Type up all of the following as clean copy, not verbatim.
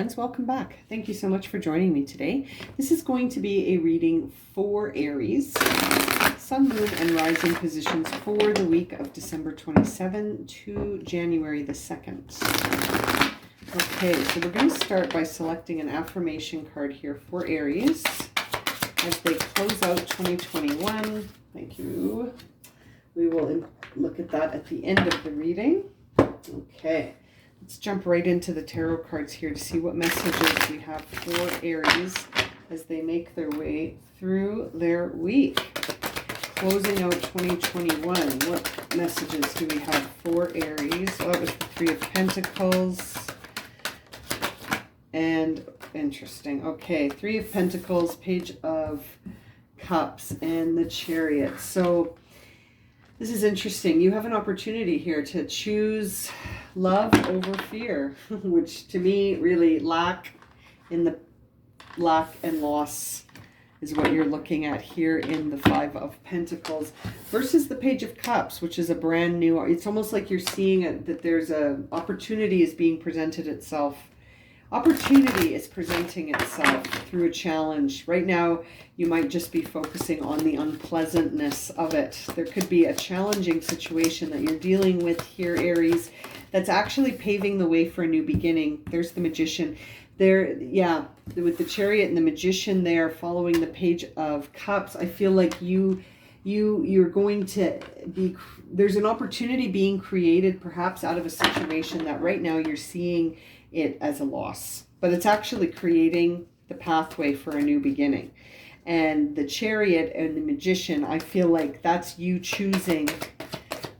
friends, welcome back. Thank you so much for joining me today. This is going to be a reading for Aries, Sun, Moon, and Rising positions for the week of December 27 to January the 2nd. Okay, so we're going to start by selecting an affirmation card here for Aries as they close out 2021. Thank you. We will look at that at the end of the reading. Okay. Let's jump right into the tarot cards here to see what messages we have for Aries as they make their way through their week. Closing out 2021, what messages do we have for Aries? Well, that was the Three of Pentacles. And interesting. Okay, Three of Pentacles, Page of Cups, and the Chariot. So this is interesting. You have an opportunity here to choose love over fear, which to me really lack and loss is what you're looking at here in the Five of Pentacles versus the Page of Cups, which is a brand new, it's almost like you're seeing that there's a opportunity is being presented itself. Opportunity is presenting itself through a challenge. Right now, you might just be focusing on the unpleasantness of it. There could be a challenging situation that you're dealing with here, Aries, that's actually paving the way for a new beginning. There's the Magician. There, yeah, with the Chariot and the Magician there following the Page of Cups, I feel like you're going to be, there's an opportunity being created perhaps out of a situation that right now you're seeing it as a loss, but it's actually creating the pathway for a new beginning. And the Chariot and the Magician, I feel like that's you choosing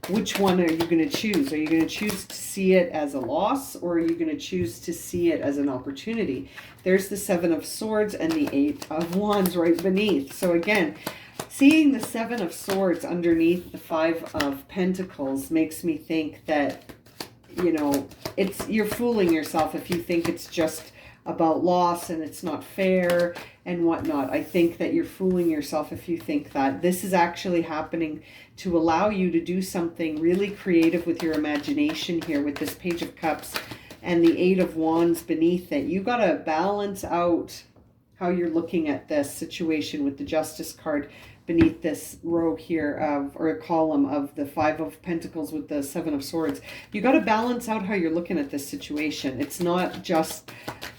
which one are you going to choose. Are you going to choose to see it as a loss, or are you going to choose to see it as an opportunity? There's the Seven of Swords and the Eight of Wands right beneath. So again, seeing the Seven of Swords underneath the Five of Pentacles makes me think that, you know, you're fooling yourself if you think it's just about loss and it's not fair and whatnot. I think that you're fooling yourself if you think that. This is actually happening to allow you to do something really creative with your imagination here with this Page of Cups and the Eight of Wands beneath it. You got to balance out how you're looking at this situation with the Justice card beneath this row here of, or a column of the Five of Pentacles with the Seven of Swords. You got to balance out how you're looking at this situation. It's not just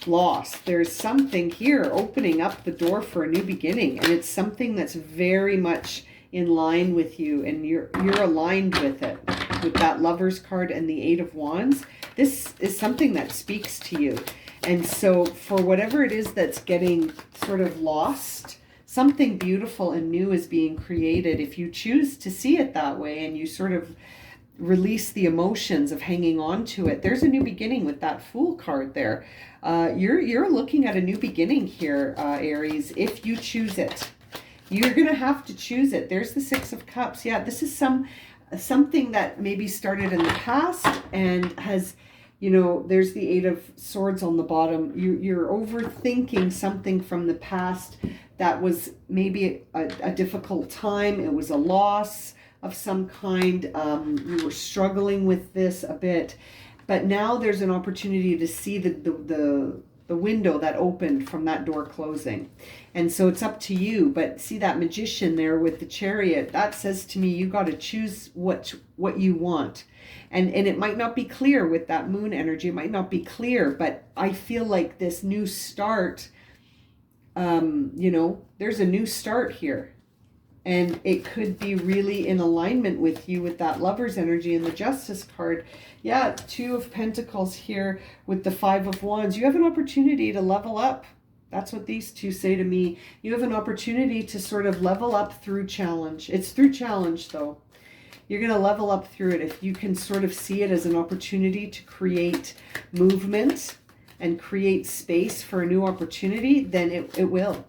loss. There's something here opening up the door for a new beginning, and it's something that's very much in line with you, and you're aligned with it. With that Lovers card and the Eight of Wands, this is something that speaks to you. And so for whatever it is that's getting sort of lost, something beautiful and new is being created. If you choose to see it that way and you sort of release the emotions of hanging on to it, there's a new beginning with that Fool card there. You're looking at a new beginning here, Aries, if you choose it. You're going to have to choose it. There's the Six of Cups. Yeah, this is something that maybe started in the past and has, you know, there's the Eight of Swords on the bottom. You're overthinking something from the past that was maybe a difficult time. It was a loss of some kind. You were struggling with this a bit, but now there's an opportunity to see the window that opened from that door closing. And so it's up to you. But see that Magician there with the Chariot, that says to me, you got to choose what you want. And it might not be clear with that Moon energy. It might not be clear, but I feel like this new start, you know, there's a new start here. And it could be really in alignment with you with that Lover's energy and the Justice card. Yeah, Two of Pentacles here with the Five of Wands. You have an opportunity to level up. That's what these two say to me. You have an opportunity to sort of level up through challenge. It's through challenge, though. You're going to level up through it. If you can sort of see it as an opportunity to create movement and create space for a new opportunity, then it will.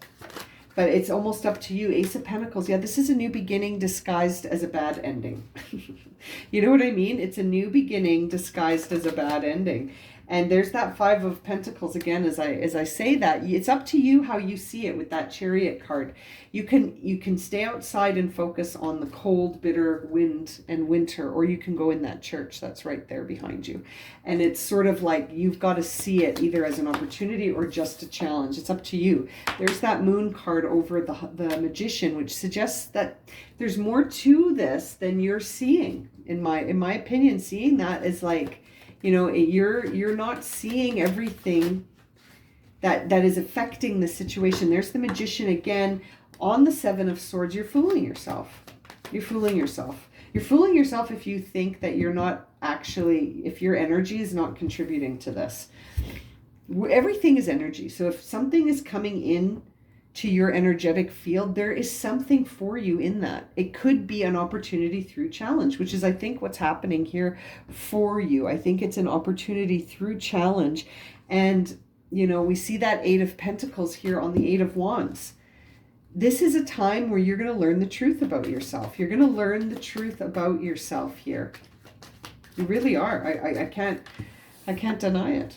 But it's almost up to you. Ace of Pentacles. Yeah, this is a new beginning disguised as a bad ending. You know what I mean? It's a new beginning disguised as a bad ending. And there's that Five of Pentacles again. As I say that, it's up to you how you see it with that Chariot card. You can stay outside and focus on the cold, bitter wind and winter, or you can go in that church that's right there behind you. And it's sort of like you've got to see it either as an opportunity or just a challenge. It's up to you. There's that Moon card over the Magician, which suggests that there's more to this than you're seeing. In my opinion, seeing that is like, you know, you're not seeing everything that is affecting the situation. There's the Magician again on the Seven of Swords. You're fooling yourself. You're fooling yourself. You're fooling yourself if you think that you're not actually, if your energy is not contributing to this. Everything is energy. So if something is coming in to your energetic field, there is something for you in that. It could be an opportunity through challenge, which is, I think, what's happening here for you. I think it's an opportunity through challenge. And, you know, we see that Eight of Pentacles here on the Eight of Wands. This is a time where you're going to learn the truth about yourself. You're going to learn the truth about yourself here. You really are. I can't deny it.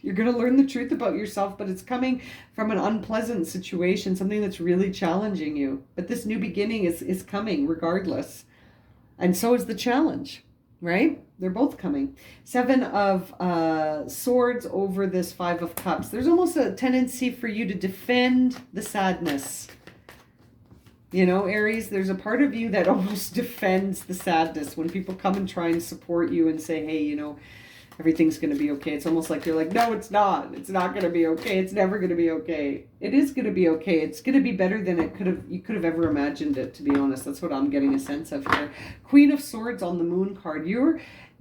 You're going to learn the truth about yourself, but it's coming from an unpleasant situation, something that's really challenging you. But this new beginning is coming regardless. And so is the challenge, right? They're both coming. Seven of Swords over this Five of Cups. There's almost a tendency for you to defend the sadness. You know, Aries, there's a part of you that almost defends the sadness when people come and try and support you and say, hey, you know, everything's going to be okay. It's almost like you're like, no, it's not. It's not going to be okay. It's never going to be okay. It is going to be okay. It's going to be better than you could have ever imagined it, to be honest. That's what I'm getting a sense of here. Queen of Swords on the Moon card.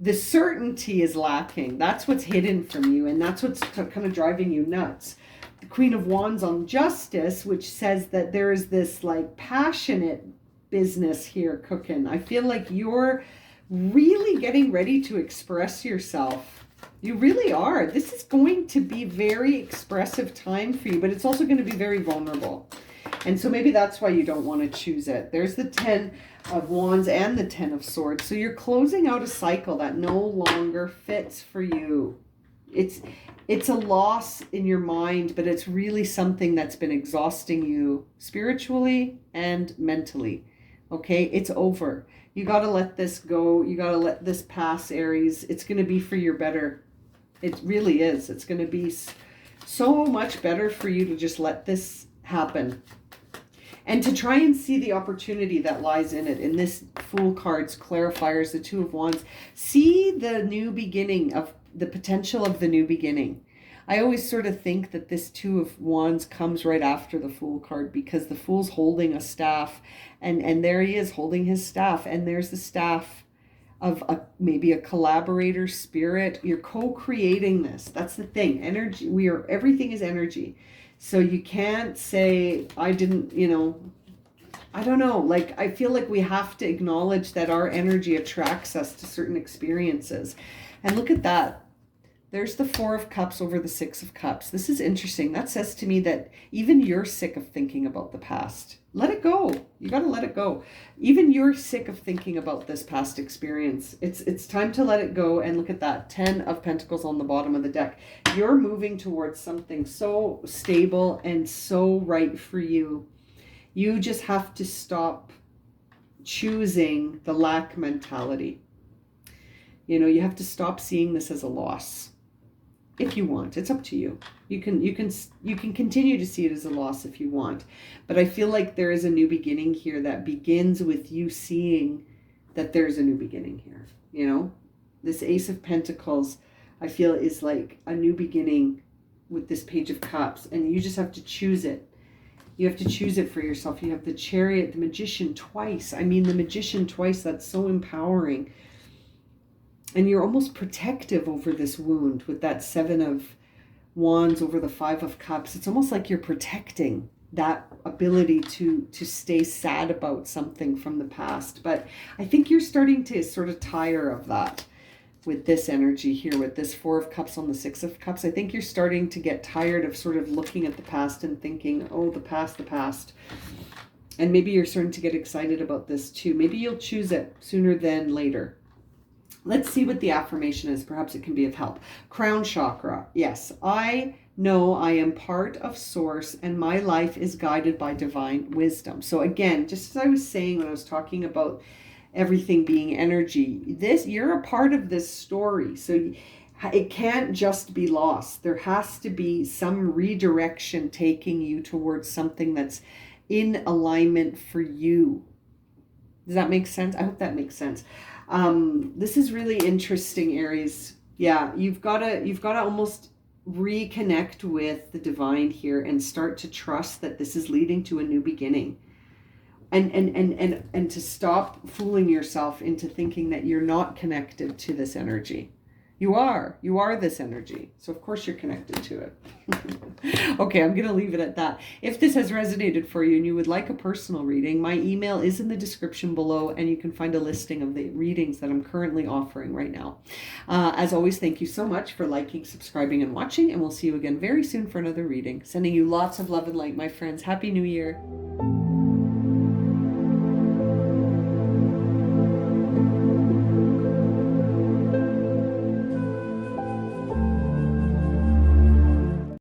The certainty is lacking. That's what's hidden from you, and that's what's kind of driving you nuts. The Queen of Wands on Justice, which says that there is this like passionate business here cooking. I feel like you're really getting ready to express yourself. You really are. This is going to be very expressive time for you, but it's also going to be very vulnerable. And so maybe that's why you don't want to choose it. There's the 10 of Wands and the 10 of Swords. So you're closing out a cycle that no longer fits for you. It's a loss in your mind, but it's really something that's been exhausting you spiritually and mentally. Okay, it's over. You got to let this go. You got to let this pass, Aries. It's going to be for your better. It really is. It's going to be so much better for you to just let this happen. And to try and see the opportunity that lies in it. In this Fool cards, clarifiers, the Two of Wands. See the new beginning, of the potential of the new beginning. I always sort of think that this Two of Wands comes right after the Fool card, because the Fool's holding a staff, and there he is holding his staff, and there's the staff of maybe a collaborator spirit. You're co-creating this. That's the thing. Energy. Everything is energy. So you can't say, I didn't, you know, I don't know. Like, I feel like we have to acknowledge that our energy attracts us to certain experiences. And look at that. There's the Four of Cups over the Six of Cups. This is interesting. That says to me that even you're sick of thinking about the past. Let it go. You got to let it go. Even you're sick of thinking about this past experience. It's time to let it go. And look at that. 10 of Pentacles on the bottom of the deck. You're moving towards something so stable and so right for you. You just have to stop choosing the lack mentality. You know, you have to stop seeing this as a loss. If you want, it's up to you. You can continue to see it as a loss if you want. But I feel like there is a new beginning here that begins with you seeing that there's a new beginning here. You know, this Ace of Pentacles, I feel, is like a new beginning with this Page of Cups, and you just have to choose it. You have to choose it for yourself. You have the Chariot, the Magician twice. I mean, the Magician twice, that's so empowering. And you're almost protective over this wound with that Seven of Wands over the Five of Cups. It's almost like you're protecting that ability to stay sad about something from the past. But I think you're starting to sort of tire of that with this energy here, with this Four of Cups on the Six of Cups. I think you're starting to get tired of sort of looking at the past and thinking, oh, the past, the past. And maybe you're starting to get excited about this too. Maybe you'll choose it sooner than later. Let's see what the affirmation is. Perhaps it can be of help. Crown chakra. Yes, I know I am part of source and my life is guided by divine wisdom. So again, just as I was saying when I was talking about everything being energy, you're a part of this story. So it can't just be lost. There has to be some redirection taking you towards something that's in alignment for you. Does that make sense? I hope that makes sense. This is really interesting, Aries. Yeah, you've got to almost reconnect with the divine here and start to trust that this is leading to a new beginning. And to stop fooling yourself into thinking that you're not connected to this energy. You are this energy. So of course you're connected to it. Okay, I'm going to leave it at that. If this has resonated for you and you would like a personal reading, my email is in the description below and you can find a listing of the readings that I'm currently offering right now. As always, thank you so much for liking, subscribing, and watching, and we'll see you again very soon for another reading. Sending you lots of love and light, my friends. Happy New Year.